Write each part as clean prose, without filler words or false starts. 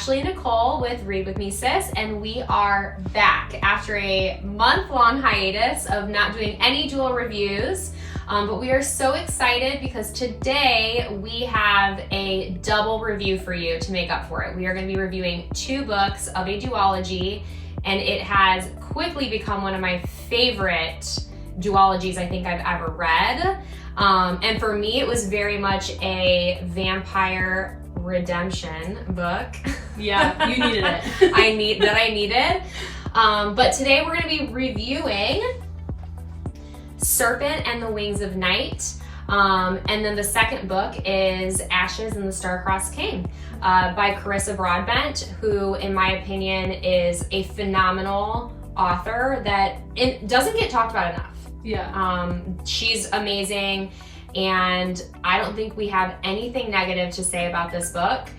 Ashley Nicole with Read With Me Sis, and we are back after a month-long hiatus of not doing any dual reviews. But we are so excited because today we have a double review for you to make up for it. We are going to be reviewing 2 books of a duology, and it has quickly become one of my favorite duologies I think I've ever read. And for me, it was very much a vampire redemption book. Yeah, you needed it. I needed. But today we're going to be reviewing Serpent and the Wings of Night. And then the second book is Ashes and the Star-Crossed King by Carissa Broadbent, who in my opinion is a phenomenal author that it doesn't get talked about enough. Yeah. She's amazing, and I don't think we have anything negative to say about this book.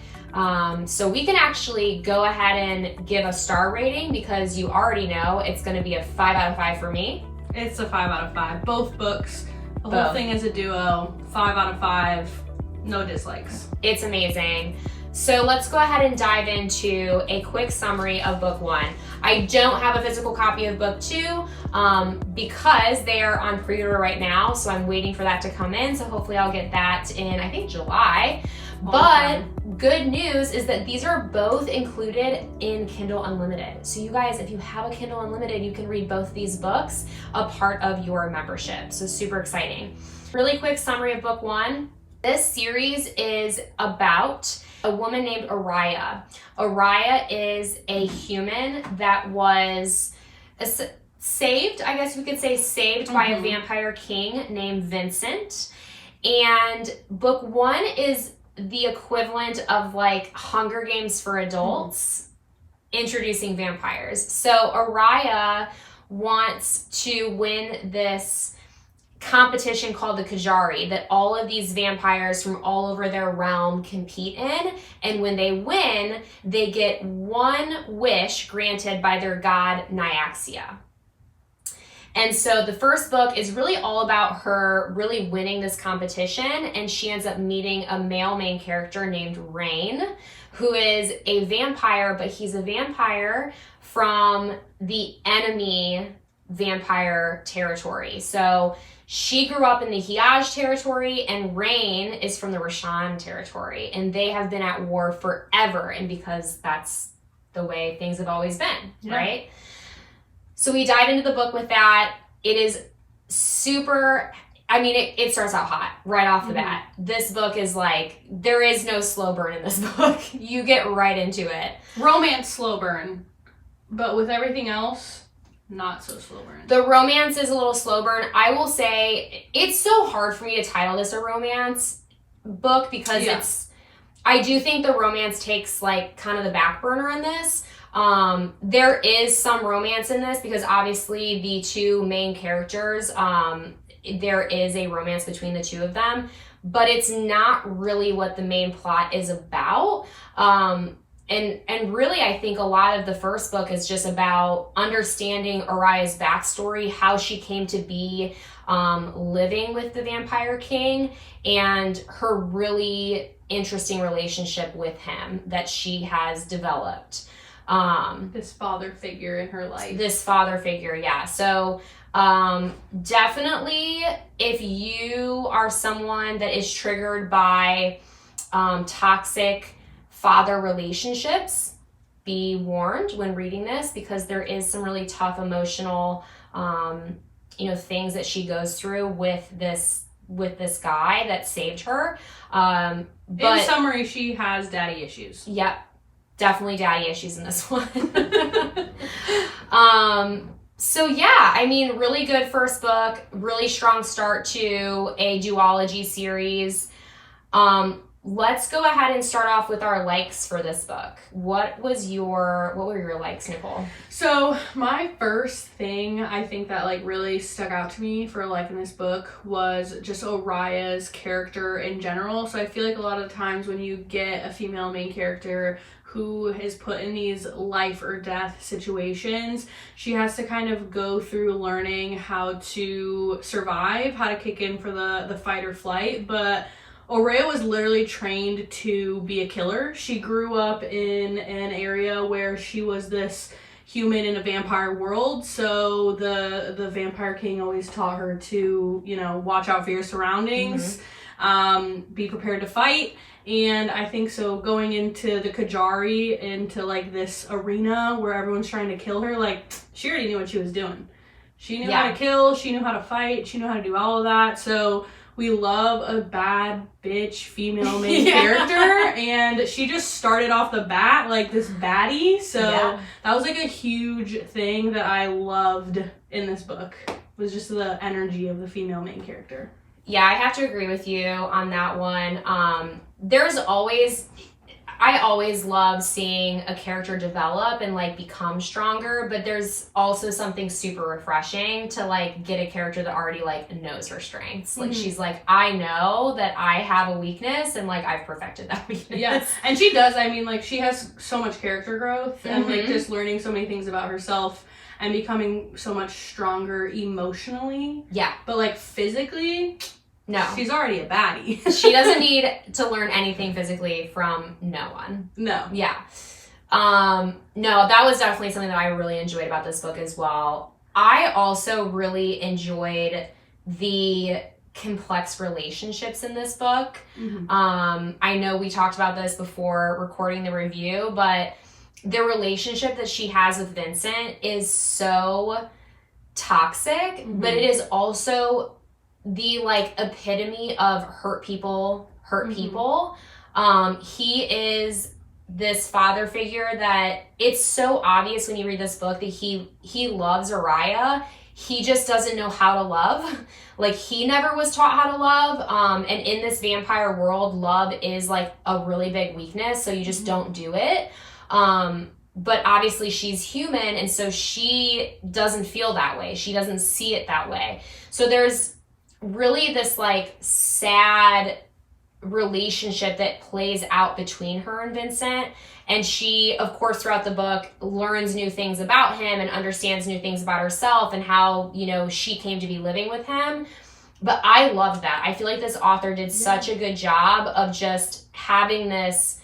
So we can actually go ahead and give a star rating because you already know it's going to be a 5 out of 5 for me. It's a 5 out of 5. Both books. The Both. whole thing is a duo. 5 out of 5. No dislikes. It's amazing. So let's go ahead and dive into a quick summary of book 1. I don't have a physical copy of book 2 because they are on pre-order right now, so I'm waiting for that to come in. So hopefully I'll get that in, I think, July. But good news is that these are both included in Kindle Unlimited. So you guys, if you have a Kindle Unlimited, you can read both these books a part of your membership. So super exciting. Really quick summary of book 1. This series is about a woman named Araya. Araya is a human that was saved, I guess we could say saved by a vampire king named Vincent. And book 1 is the equivalent of like Hunger Games for adults, introducing vampires. So Araya wants to win this competition called the Kajari that all of these vampires from all over their realm compete in, and when they win, they get one wish granted by their god Nyaxia. And so the first book is really all about her really winning this competition, and she ends up meeting a male main character named Rain, who is a vampire, but he's a vampire from the enemy vampire territory. So she grew up in the Hiaj territory, and Rain is from the Rashan territory, and they have been at war forever, and because that's the way things have always been, right? So we dive into the book with that. It is super, I mean, it starts out hot right off the bat. This book is like, there is no slow burn in this book. You get right into it. Romance slow burn, but with everything else, not so slow burn. The romance is a little slow burn. I will say it's so hard for me to title this a romance book because I do think the romance takes like kind of the back burner in this. There is some romance in this because obviously the 2 main characters, there is a romance between the 2 of them, but it's not really what the main plot is about. And really, I think a lot of the first book is just about understanding Araya's backstory, how she came to be living with the Vampire King, and her really interesting relationship with him that she has developed. This father figure in her life. This father figure, yeah. So definitely, if you are someone that is triggered by toxic father relationships, be warned when reading this because there is some really tough emotional things that she goes through with this guy that saved her. But in summary, she has daddy issues. Yep, definitely daddy issues in this one. So yeah, I mean, really good first book, really strong start to a duology series. Let's go ahead and start off with our likes for this book. What were your likes, Nicole? So my first thing I think that like really stuck out to me for liking this book was just Araya's character in general. So I feel like a lot of the times when you get a female main character who is put in these life or death situations, she has to kind of go through learning how to survive, how to kick in for the fight or flight. But Oraya was literally trained to be a killer. She grew up in an area where she was this human in a vampire world, so the vampire king always taught her to, you know, watch out for your surroundings, be prepared to fight. And I think so going into the Kajari, into like this arena where everyone's trying to kill her, like she already knew what she was doing. She knew how to kill, she knew how to fight, she knew how to do all of that. So we love a bad bitch female main character, and she just started off the bat like this baddie. So that was like a huge thing that I loved in this book, was just the energy of the female main character. Yeah, I have to agree with you on that one. I always love seeing a character develop and like become stronger, but there's also something super refreshing to like get a character that already like knows her strengths. Like she's like, I know that I have a weakness and like I've perfected that weakness. Yes, and she does. I mean, like she has so much character growth and like just learning so many things about herself and becoming so much stronger emotionally. Yeah. But like physically, no. She's already a baddie. She doesn't need to learn anything physically from no one. No. Yeah. No, that was definitely something that I really enjoyed about this book as well. I also really enjoyed the complex relationships in this book. I know we talked about this before recording the review, but the relationship that she has with Vincent is so toxic, but it is also the like epitome of hurt people. He is this father figure that it's so obvious when you read this book that he loves Araya. He just doesn't know how to love. Like he never was taught how to love. And in this vampire world, love is like a really big weakness. So you just don't do it. But obviously she's human. And so she doesn't feel that way. She doesn't see it that way. So there's really this like sad relationship that plays out between her and Vincent, and she of course throughout the book learns new things about him and understands new things about herself and how, you know, she came to be living with him. But I love that. I feel like this author did such a good job of just having this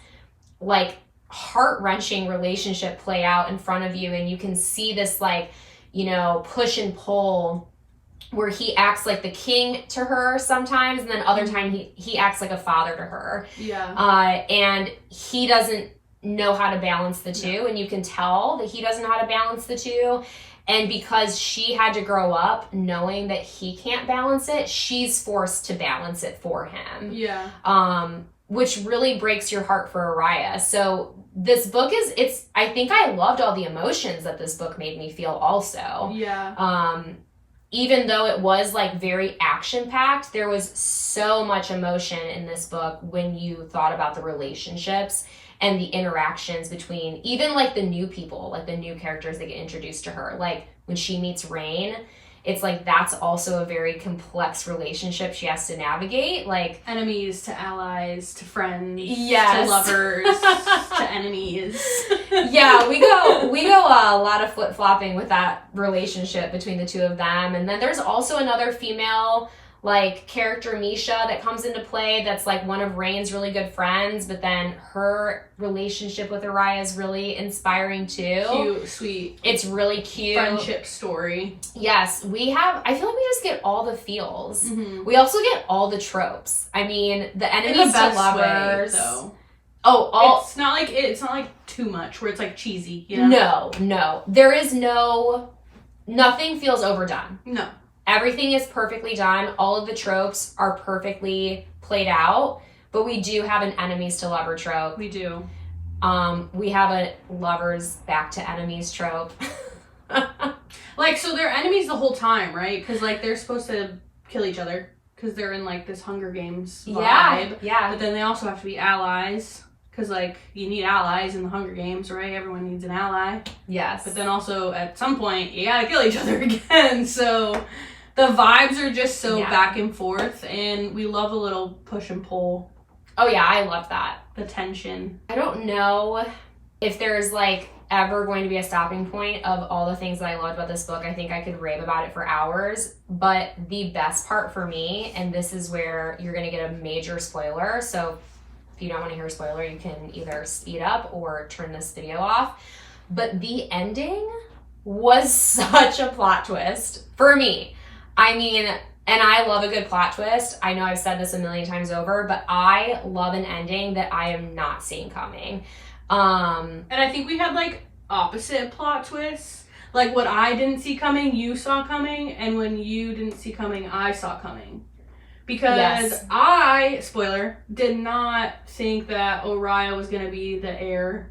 like heart-wrenching relationship play out in front of you, and you can see this like, you know, push and pull where he acts like the king to her sometimes, and then other time he acts like a father to her. And he doesn't know how to balance the two, and you can tell that he doesn't know how to balance the two. And because she had to grow up knowing that he can't balance it, she's forced to balance it for him. Which really breaks your heart for Araya. So this book I think I loved all the emotions that this book made me feel also. Even though it was like very action-packed, there was so much emotion in this book when you thought about the relationships and the interactions between even like the new people, like the new characters that get introduced to her. Like when she meets Rain, it's like that's also a very complex relationship she has to navigate. Like enemies to allies to friends to lovers to enemies. Yeah, we go a lot of flip-flopping with that relationship between the two of them. And then there's also another female like character, Misha, that comes into play that's like one of Rain's really good friends, but then her relationship with Araya is really inspiring too. Cute, sweet. It's really cute. Friendship story. Yes, I feel like we just get all the feels. We also get all the tropes. I mean, the enemies to lovers. Way, though. It's not like too much where it's like cheesy, you know? No. There is nothing feels overdone. No. Everything is perfectly done. All of the tropes are perfectly played out, but we do have an enemies to lover trope. We do. We have a lovers back to enemies trope. Like, so they're enemies the whole time, right? Because like they're supposed to kill each other because they're in like this Hunger Games vibe. Yeah. But then they also have to be allies. Because, like, you need allies in the Hunger Games, right? Everyone needs an ally. Yes. But then also, at some point, you gotta kill each other again. So, the vibes are just so back and forth. And we love a little push and pull. Oh, yeah, I love that. The tension. I don't know if there's, like, ever going to be a stopping point of all the things that I loved about this book. I think I could rave about it for hours. But the best part for me, and this is where you're going to get a major spoiler. So if you don't want to hear a spoiler, you can either speed up or turn this video off. But the ending was such a plot twist for me. I mean, and I love a good plot twist. I know I've said this a million times over, but I love an ending that I am not seeing coming. And I think we had like opposite plot twists. Like what I didn't see coming, you saw coming, and when you didn't see coming, I saw coming. Because I, spoiler, did not think that Oriah was going to be the heir.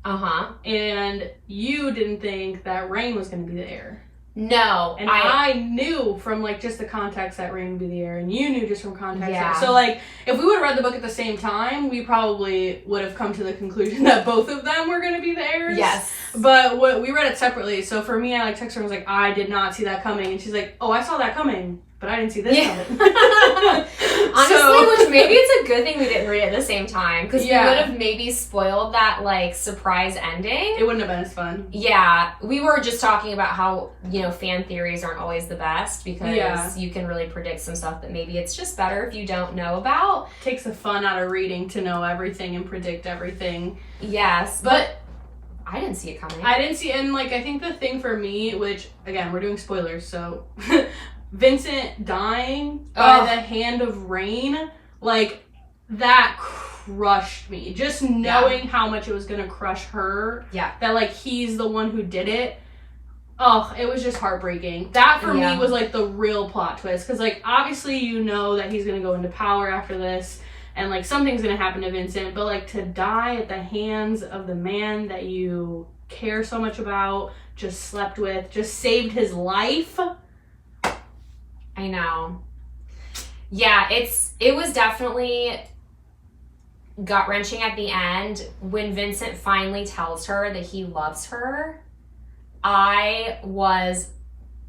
And you didn't think that Rain was going to be the heir. No. And I knew from like just the context that Rain would be the heir, and you knew just from context. So like if we would have read the book at the same time, we probably would have come to the conclusion that both of them were going to be the heirs. Yes. But we read it separately. So for me, I like texted her and was like, I did not see that coming. And she's like, oh, I saw that coming, but I didn't see this coming. Honestly, which maybe it's a good thing we didn't read it at the same time, because we would have maybe spoiled that like surprise ending. It wouldn't have been as fun. Yeah, we were just talking about how, you know, fan theories aren't always the best, because you can really predict some stuff that maybe it's just better if you don't know about. It takes the fun out of reading to know everything and predict everything. Yes, but I didn't see it coming. I didn't see, and like I think the thing for me, which again we're doing spoilers, so Vincent dying by the hand of Rain, like that crushed me. Just knowing how much it was gonna crush her. Yeah. That like he's the one who did it. Oh, it was just heartbreaking. That for me was like the real plot twist, because like obviously you know that he's gonna go into power after this. And, like, something's going to happen to Vincent. But, like, to die at the hands of the man that you care so much about, just slept with, just saved his life. I know. Yeah, it was definitely gut-wrenching at the end. When Vincent finally tells her that he loves her, I was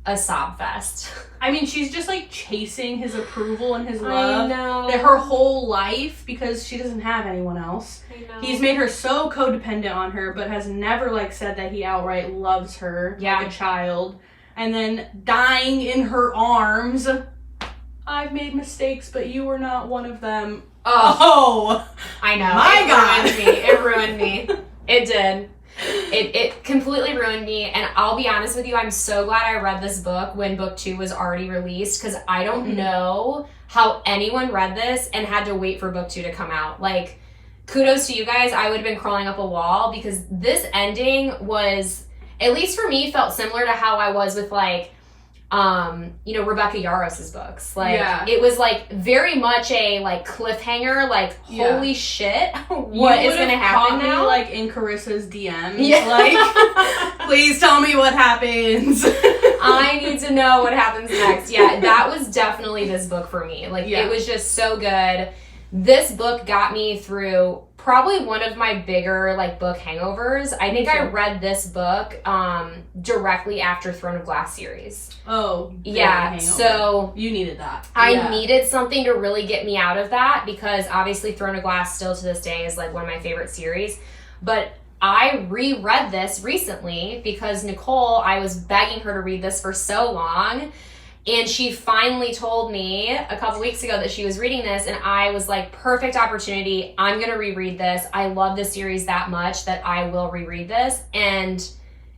a sob fest. I mean, she's just like chasing his approval and his love. I know. That her whole life, because she doesn't have anyone else. I know. He's made her so codependent on her, but has never like said that he outright loves her like a child. And then dying in her arms. I've made mistakes, but you were not one of them. Oh, I know. My God. It ruined me. It did. It completely ruined me, and I'll be honest with you, I'm so glad I read this book when book 2 was already released, because I don't know how anyone read this and had to wait for book 2 to come out. Like, kudos to you guys. I would have been crawling up a wall, because this ending was, at least for me, felt similar to how I was with like you know, Rebecca Yaros's books. Like, it was like very much a like cliffhanger, like holy shit, what is gonna happen now? Me, like in Carissa's DMs, like please tell me what happens. I need to know what happens next. Yeah, that was definitely this book for me. Like it was just so good. This book got me through probably one of my bigger like book hangovers. I think I read this book directly after Throne of Glass series. Oh, yeah. Hangover. So you needed that. I needed something to really get me out of that, because obviously Throne of Glass still to this day is like one of my favorite series. But I reread this recently because Nicole, I was begging her to read this for so long. And she finally told me a couple weeks ago that she was reading this, and I was like, perfect opportunity. I'm going to reread this. I love this series that much that I will reread this. And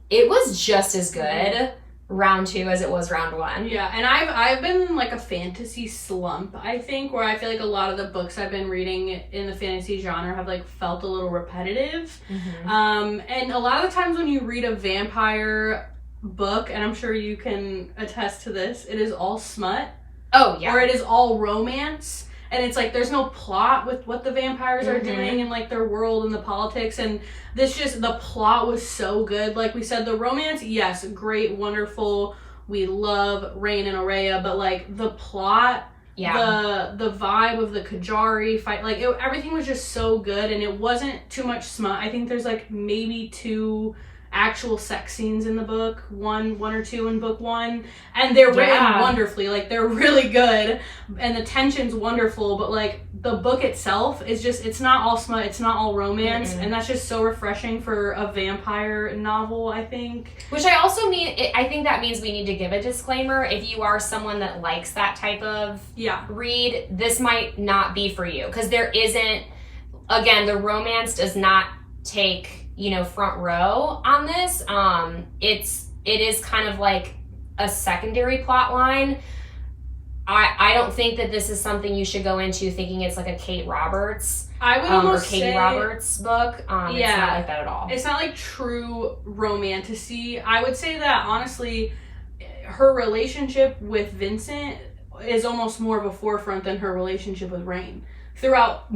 it was just as good round 2 as it was round 1. Yeah, and I've been in like a fantasy slump, I think, where I feel like a lot of the books I've been reading in the fantasy genre have like felt a little repetitive. And a lot of the times when you read a vampire book, and I'm sure you can attest to this, it is all smut. Oh, yeah. Or it is all romance. And it's like there's no plot with what the vampires are doing and like their world and the politics. And the plot was so good. Like we said, the romance, yes, great, wonderful. We love Rain and Oriah, but like the plot, the vibe of the Kajari fight, like everything was just so good, and it wasn't too much smut. I think there's like maybe 2 actual sex scenes in the book, one or two in book 1, and they're written wonderfully. Like, they're really good, and the tension's wonderful, but like the book itself is just, it's not all smut, it's not all romance, and that's just so refreshing for a vampire novel, I think. Which I also mean, I think that means we need to give a disclaimer. If you are someone that likes that type of read, this might not be for you, because there isn't, again, the romance does not take, you know, front row on this. It is kind of like a secondary plot line. I don't think that this is something you should go into thinking it's like a Kate Roberts or Katie Roberts book. It's not like that at all. It's not like true romantasy. I would say that honestly, her relationship with Vincent is almost more of a forefront than her relationship with Rain throughout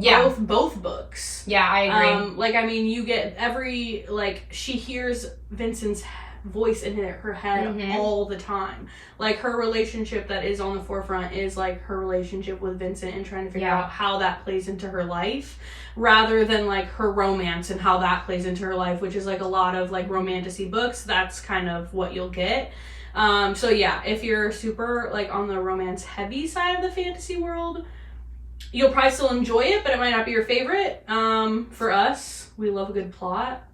both books. Yeah, I agree. Like, I mean, you get every, like, she hears Vincent's voice in her head all the time. Like, her relationship that is on the forefront is like her relationship with Vincent and trying to figure out how that plays into her life, rather than like her romance and how that plays into her life, which is like a lot of like romantasy books. That's kind of what you'll get. So yeah, if you're super like on the romance heavy side of the fantasy world, you'll probably still enjoy it, but it might not be your favorite. For us, we love a good plot.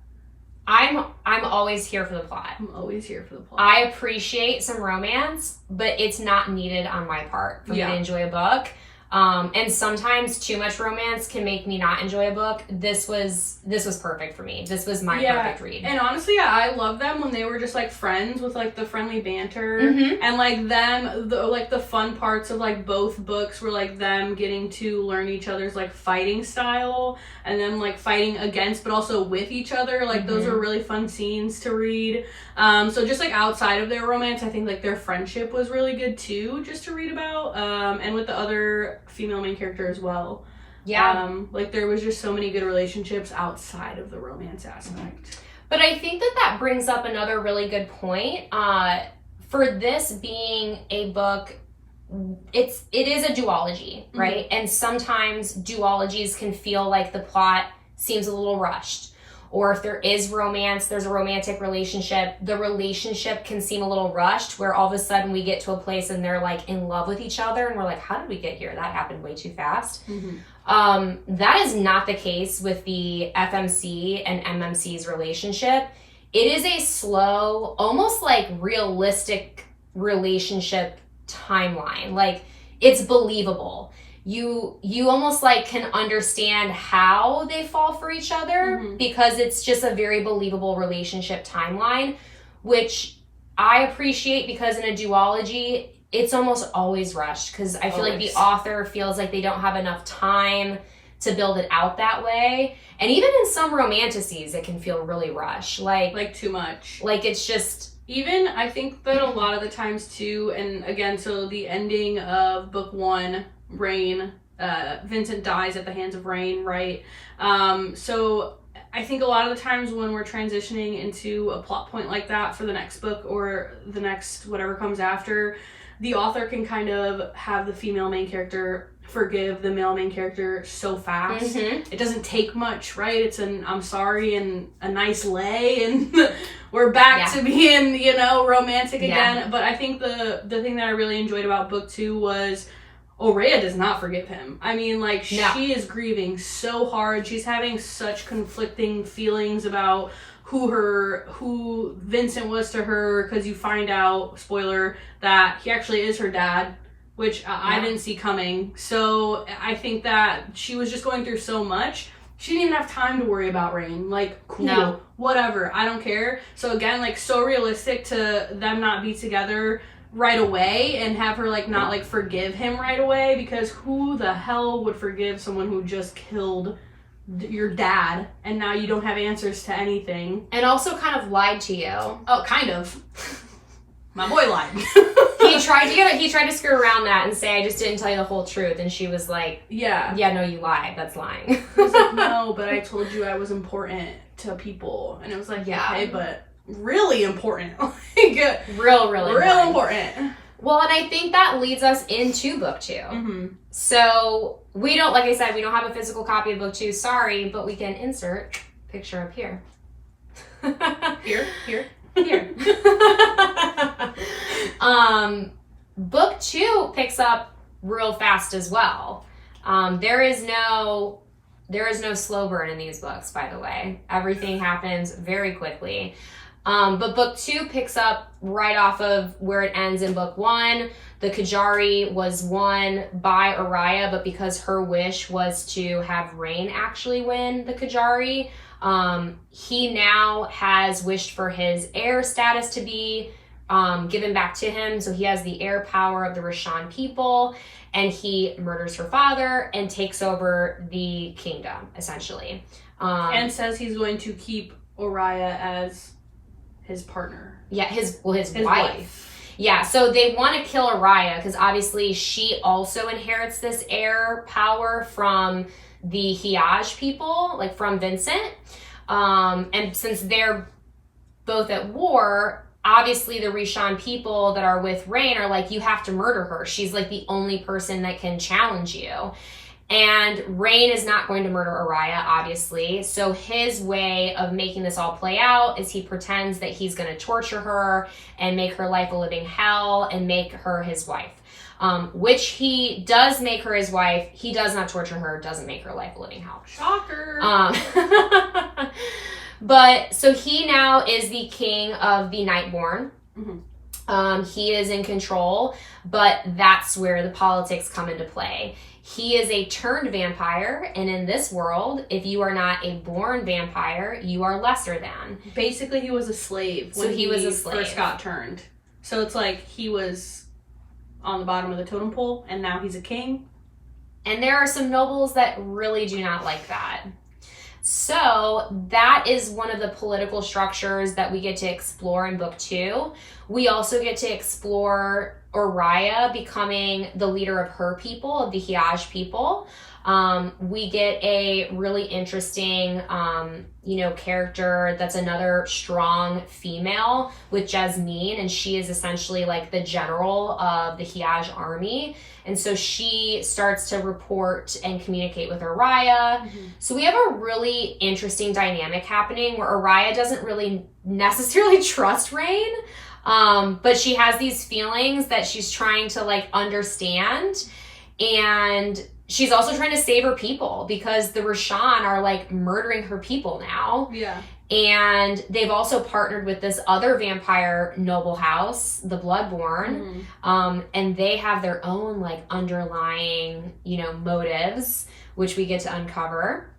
I'm always here for the plot. I'm always here for the plot. I appreciate some romance, but it's not needed on my part for me to enjoy a book. And sometimes too much romance can make me not enjoy a book. This was perfect for me. This was my perfect read. And honestly, I love them when they were just like friends with like the friendly banter and like them, the fun parts of like both books were like them getting to learn each other's like fighting style and them like fighting against but also with each other. Like those are really fun scenes to read. So just like outside of their romance, I think like their friendship was really good too, just to read about. And with the other female main character as well. Like there was just so many good relationships outside of the romance aspect. But I think that brings up another really good point. For this being a book, it is a duology, right? And sometimes duologies can feel like the plot seems a little rushed. Or if there is romance, there's a romantic relationship, the relationship can seem a little rushed, where all of a sudden we get to a place and they're like in love with each other and we're like, how did we get here? That happened way too fast. That is not the case with the FMC and MMC's relationship. It is a slow, almost like realistic relationship timeline. Like, it's believable. You almost like can understand how they fall for each other because it's just a very believable relationship timeline, which I appreciate, because in a duology, it's almost always rushed, because I feel like the author feels like they don't have enough time to build it out that way. And even in some romantasies, it can feel really rushed. Like too much. Like it's just... Even, I think that a lot of the times too, and again, so the ending of book 1, Rain, Vincent dies at the hands of Rain, right? So I think a lot of the times when we're transitioning into a plot point like that for the next book or the next whatever comes after, the author can kind of have the female main character forgive the male main character so fast. It doesn't take much, right? It's an I'm sorry and a nice lay and we're back to being, romantic again. But I think the thing that I really enjoyed about book 2 was Aurea does not forgive him. I mean, like, she is grieving so hard. She's having such conflicting feelings about who Vincent was to her, because you find out, spoiler, that he actually is her dad, which I didn't see coming. So I think that she was just going through so much. She didn't even have time to worry about Rain. Like, cool, whatever, I don't care. So again, like, so realistic to them not be together right away and have her like not like forgive him right away, because who the hell would forgive someone who just killed your dad and now you don't have answers to anything and also kind of lied to you? Oh, kind of. My boy lied. He tried to screw around that and say, I just didn't tell you the whole truth, and she was like, yeah, no, you lied, that's lying. I was like, no, but I told you I was important to people. And it was like, okay, but really important. Like, real important. Well, and I think that leads us into book 2. So we don't, like I said, we don't have a physical copy of book 2, sorry, but we can insert picture up here. Here. Book 2 picks up real fast as well. There is no slow burn in these books, by the way. Everything happens very quickly. But book 2 picks up right off of where it ends in book 1. The Kajari was won by Araya, but because her wish was to have Rain actually win the Kajari, he now has wished for his heir status to be given back to him. So he has the heir power of the Rishan people, and he murders her father and takes over the kingdom, essentially. And says he's going to keep Araya as his partner. Yeah, his wife. Yeah, so they want to kill Araya because obviously she also inherits this heir power from the Hiaj people, like from Vincent. And since they're both at war, obviously the Rishan people that are with Rain are like, you have to murder her. She's like the only person that can challenge you. And Rain is not going to murder Araya, obviously. So his way of making this all play out is he pretends that he's going to torture her and make her life a living hell and make her his wife. Which he does make her his wife. He does not torture her, doesn't make her life a living hell. Shocker. But so he now is the king of the Nightborn. Mm-hmm. He is in control, but that's where the politics come into play. He is a turned vampire, and in this world, if you are not a born vampire, you are lesser than. Basically, he was a slave when he first got turned. So it's like he was on the bottom of the totem pole, and now he's a king. And there are some nobles that really do not like that. So that is one of the political structures that we get to explore in book 2. We also get to explore Araya becoming the leader of her people, of the Hiaj people. We get a really interesting, character that's another strong female with Jasmine, and she is essentially like the general of the Hiaj army. And so she starts to report and communicate with Araya. Mm-hmm. So we have a really interesting dynamic happening where Araya doesn't really necessarily trust Rain, but she has these feelings that she's trying to like understand. And she's also trying to save her people because the Rishan are like murdering her people now. Yeah. And they've also partnered with this other vampire noble house, the Bloodborn. Mm-hmm. And they have their own like underlying, motives, which we get to uncover.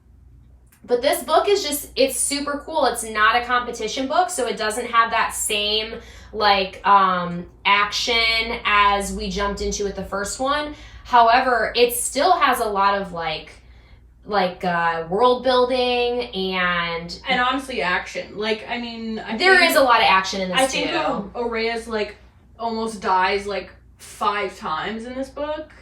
But this book is it's super cool. It's not a competition book, so it doesn't have that same like action as we jumped into with the first one. However, it still has a lot of like world building and honestly action. Like, I mean, there is a lot of action in this too. I think Araya's like almost dies like 5 times in this book.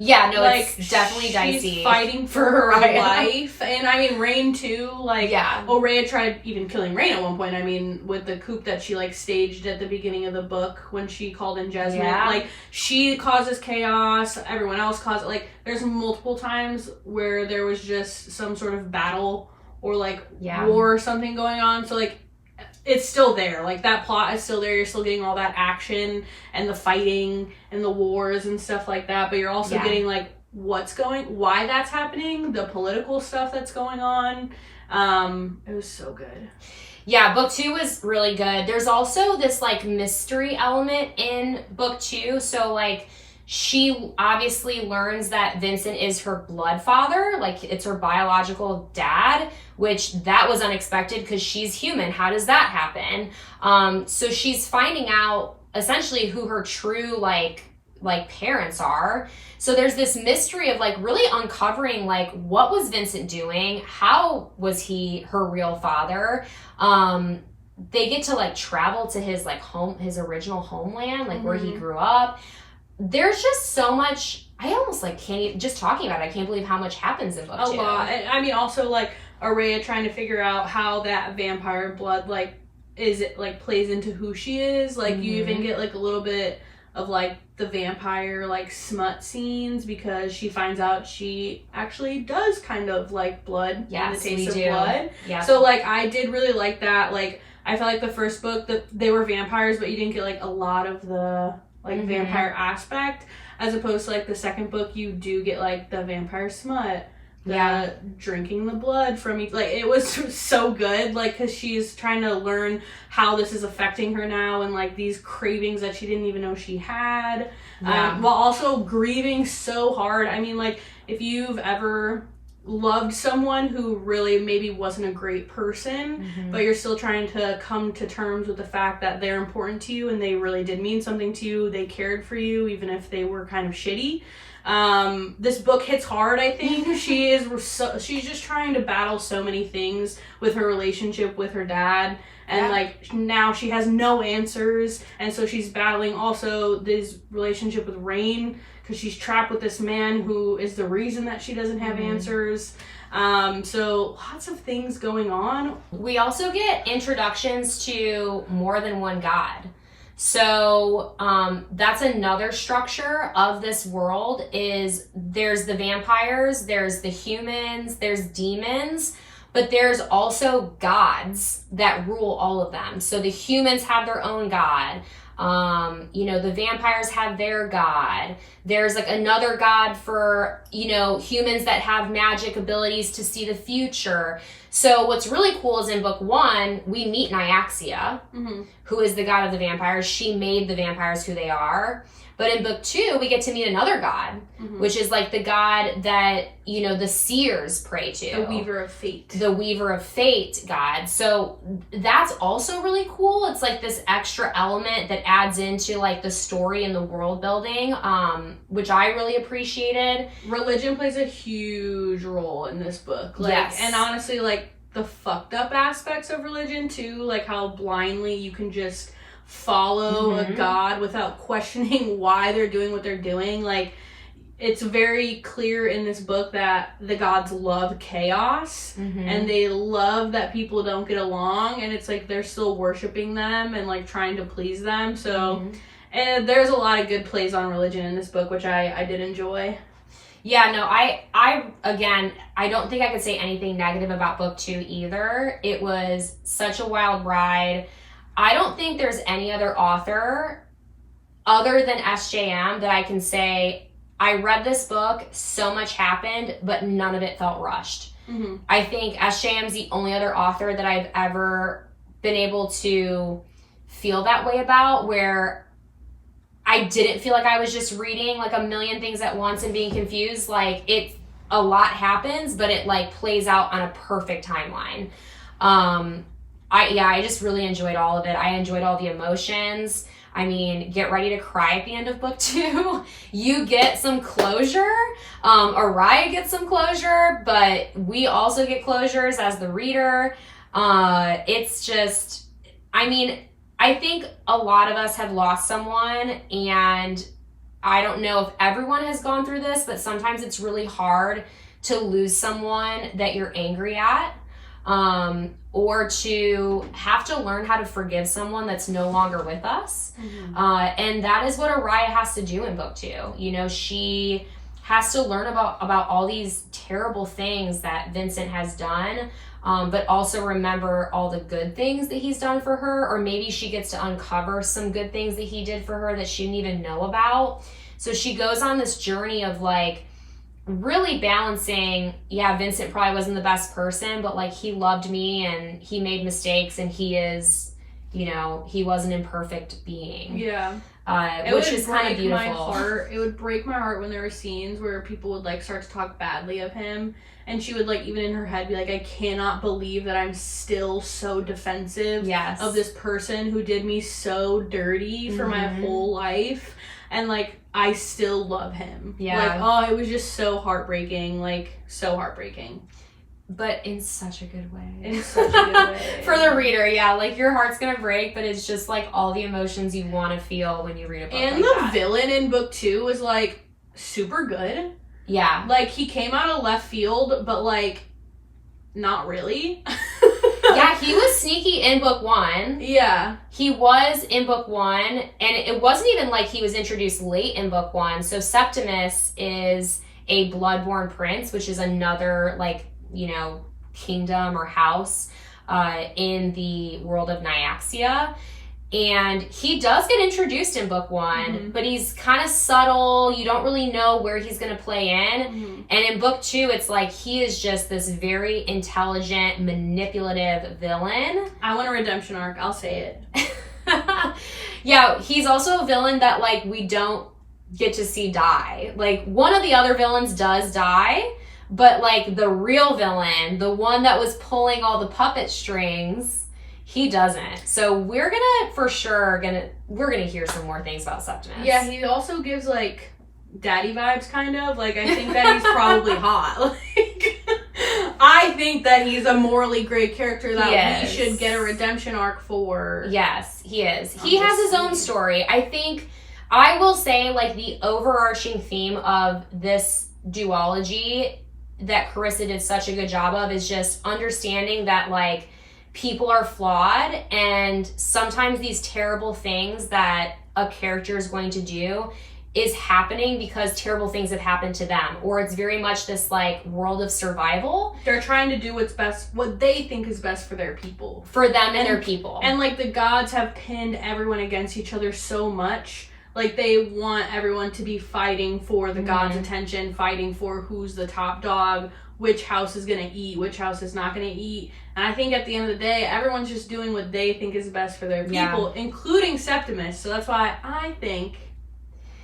Yeah, no, like, it's definitely dicey. She's fighting for her life. And I mean, Rain too, like, yeah. Araya tried even killing Rain at one point. I mean, with the coup that she, like, staged at the beginning of the book when she called in Jasmine. Yeah. Like, she causes chaos, everyone else causes, like, there's multiple times where there was just some sort of battle or, like, war or something going on. So, like, it's still there. Like, that plot is still there. You're still getting all that action and the fighting and the wars and stuff like that. But you're also getting, like, why that's happening, the political stuff that's going on. It was so good. Yeah, book 2 was really good. There's also this, like, mystery element in book 2. So, like, she obviously learns that Vincent is her blood father, like it's her biological dad, which that was unexpected because she's human. How does that happen? So she's finding out essentially who her true like parents are. So there's this mystery of like really uncovering like what was Vincent doing? How was he her real father? They get to like travel to his like home, his original homeland, like where he grew up. There's just so much. I almost like can't even, just talking about it, I can't believe how much happens in book 2. A lot. I mean, also like Araya trying to figure out how that vampire blood like is it like plays into who she is. Like you even get like a little bit of like the vampire like smut scenes because she finds out she actually does kind of like blood and the taste of blood. Yeah. So like I did really like that. Like I felt like the first book that they were vampires, but you didn't get like a lot of the like vampire aspect, as opposed to like the second book you do get like the vampire smut, the drinking the blood from each, like it was so good, like because she's trying to learn how this is affecting her now and like these cravings that she didn't even know she had, while also grieving so hard. I mean, like if you've ever loved someone who really maybe wasn't a great person, but you're still trying to come to terms with the fact that they're important to you and they really did mean something to you, they cared for you even if they were kind of shitty. This book hits hard, I think. She's just trying to battle so many things with her relationship with her dad, and like now she has no answers, and so she's battling also this relationship with Rain because she's trapped with this man who is the reason that she doesn't have answers. So lots of things going on. We also get introductions to more than one god. So that's another structure of this world, is there's the vampires, there's the humans, there's demons, but there's also gods that rule all of them. So the humans have their own god. The vampires have their god. There's like another god for, humans that have magic abilities to see the future. So what's really cool is in book 1, we meet Nyaxia, who is the god of the vampires. She made the vampires who they are. But in book 2, we get to meet another god, which is like the god that, the seers pray to. The Weaver of Fate. The Weaver of Fate god. So that's also really cool. It's like this extra element that adds into like the story and the world building, which I really appreciated. Religion plays a huge role in this book. Yes. And honestly, like the fucked up aspects of religion too, like how blindly you can just follow a god without questioning why they're doing what they're doing. Like it's very clear in this book that the gods love chaos and they love that people don't get along, and it's like they're still worshiping them and like trying to please them. So and there's a lot of good plays on religion in this book, which I did enjoy. Yeah, no, I again, I don't think I could say anything negative about book 2 either. It was such a wild ride. I don't think there's any other author other than SJM that I can say, I read this book, so much happened, but none of it felt rushed. I think SJM's the only other author that I've ever been able to feel that way about, where I didn't feel like I was just reading like a million things at once and being confused. Like a lot happens, but it like plays out on a perfect timeline. I just really enjoyed all of it. I enjoyed all the emotions. I mean, get ready to cry at the end of book 2. You get some closure. Araya gets some closure, but we also get closures as the reader. It's just, I think a lot of us have lost someone, and I don't know if everyone has gone through this, but sometimes it's really hard to lose someone that you're angry at. Or to have to learn how to forgive someone that's no longer with us. And that is what Araya has to do in book 2. She has to learn about all these terrible things that Vincent has done, but also remember all the good things that he's done for her, or maybe she gets to uncover some good things that he did for her that she didn't even know about. So she goes on this journey of like, really balancing, Vincent probably wasn't the best person, but like he loved me and he made mistakes and he is, he was an imperfect being. Yeah. Which is kind of beautiful. It would break my heart when there were scenes where people would like start to talk badly of him, and she would like even in her head be like, I cannot believe that I'm still so defensive of this person who did me so dirty for my whole life, and like I still love him. Like, it was just so heartbreaking, but in such a good way. For the reader, like your heart's gonna break, but it's just like all the emotions you want to feel when you read a book. And like the villain in book 2 was like super good. Like he came out of left field, but like not really. He was sneaky in book 1. He was in book 1, and it wasn't even like he was introduced late in book 1. So Septimus is a bloodborne prince, which is another like, kingdom or house in the world of Nyaxia. And he does get introduced in book 1, but he's kind of subtle. You don't really know where he's going to play in. And in book 2, it's like he is just this very intelligent, manipulative villain. I want a redemption arc. I'll say it. Yeah, he's also a villain that, like, we don't get to see die. Like, one of the other villains does die, but, like, the real villain, the one that was pulling all the puppet strings, he doesn't. So we're gonna, for sure, we're gonna hear some more things about Septimus. Yeah, he also gives, like, daddy vibes, kind of. Like, I think that he's probably hot. Like, I think that he's a morally great character that we should get a redemption arc for. Yes, he is. He has his own story. I think, I will say, like, the overarching theme of this duology that Carissa did such a good job of is just understanding that, like, people are flawed, and sometimes these terrible things that a character is going to do is happening because terrible things have happened to them, or it's very much this, like, world of survival. They're trying to do what's best, what they think is best for their people. For them and their people. And, like, the gods have pinned everyone against each other so much. Like, they want everyone to be fighting for the gods' attention, fighting for who's the top dog, which house is going to eat, which house is not going to eat. And I think at the end of the day, everyone's just doing what they think is best for their people, including Septimus. So that's why I think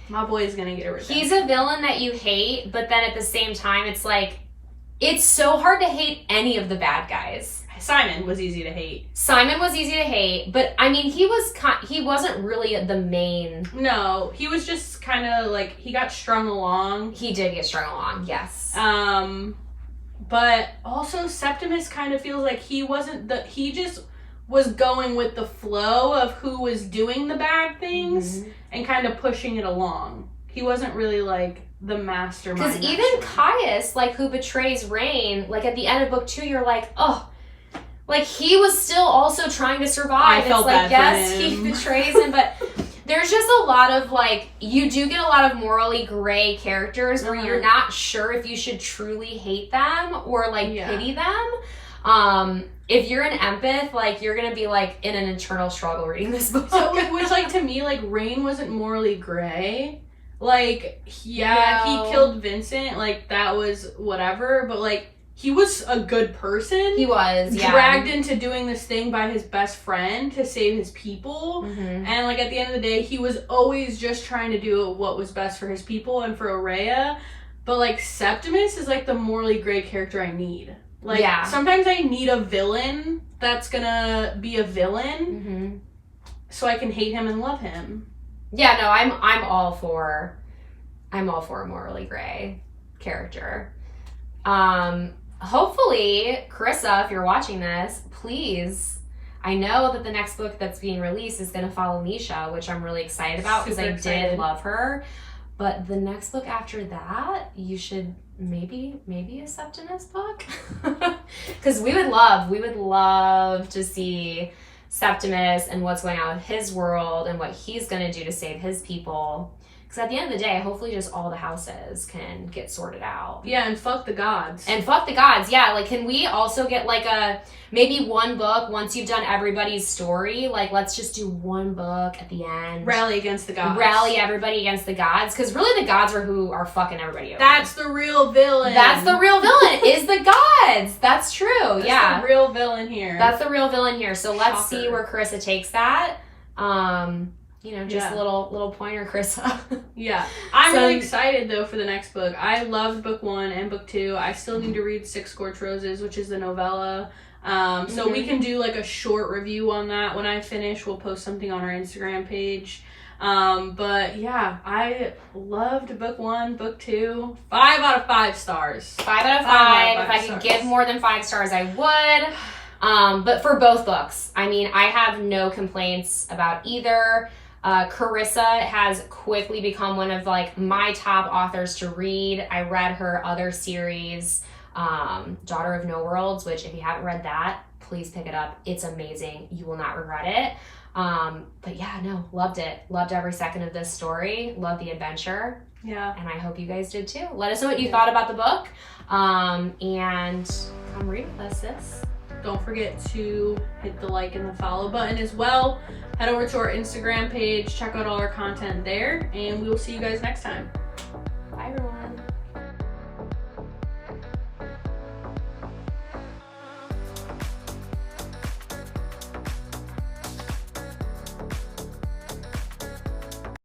my boy is going to get a redemption. He's a villain that you hate, but then at the same time, it's like, it's so hard to hate any of the bad guys. Simon was easy to hate. Simon was easy to hate, but I mean, he wasn't really the main. No, he was just kind of like, he got strung along. He did get strung along, yes. But also Septimus kind of feels like he just was going with the flow of who was doing the bad things and kind of pushing it along. He wasn't really like the mastermind. Because even Caius, like, who betrays Rain, like, at the end of book 2, you're like, oh, like, he was still also trying to survive. I felt bad yes, for him. He betrays him, but there's just a lot of, like, you do get a lot of morally gray characters where you're not sure if you should truly hate them or, like, pity them. If you're an empath, like, you're gonna be, like, in an internal struggle reading this book. So, which, like, to me, like, Rain wasn't morally gray. Like, he killed Vincent, like, that was whatever, but, like, he was a good person. He was, dragged into doing this thing by his best friend to save his people. And, like, at the end of the day, he was always just trying to do what was best for his people and for Aurea. But, like, Septimus is, like, the morally gray character I need. Like, sometimes I need a villain that's gonna be a villain so I can hate him and love him. Yeah, no, I'm all for a morally gray character. Hopefully, Carissa, if you're watching this, please, I know that the next book that's being released is going to follow Misha, which I'm really excited about because I did love her. But the next book after that, you should maybe a Septimus book. Because we would love to see Septimus and what's going on with his world and what he's going to do to save his people. Because at the end of the day, hopefully just all the houses can get sorted out. Yeah, and fuck the gods. Yeah, like, can we also get, like, maybe one book, once you've done everybody's story, like, let's just do one book at the end. Rally against the gods. Rally everybody against the gods. Because really the gods are who are fucking everybody over. That's the real villain. Is the gods. That's true, That's the real villain here. That's the real villain here. So let's see where Carissa takes that. Just a little pointer, Carissa. Yeah. I'm really excited, though, for the next book. I loved book 1 and book 2. I still need to read Six Scorched Roses, which is the novella. So we can do, like, a short review on that when I finish. We'll post something on our Instagram page. But, yeah, I loved book 1, book 2. 5 out of 5 stars. 5 out of 5. If I could give more than 5 stars, I would. But for both books, I mean, I have no complaints about either. Carissa has quickly become one of, like, my top authors to read. I read her other series, Daughter of No Worlds, which if you haven't read that, please pick it up. It's amazing. You will not regret it. But yeah, no, loved it. Loved every second of this story. Loved the adventure. Yeah. And I hope you guys did too. Let us know what you thought about the book. And come read with us, sis. don't forget to hit the like and the follow button as well. Head over to our Instagram page, check out all our content there, and we will see you guys next time. Bye, everyone.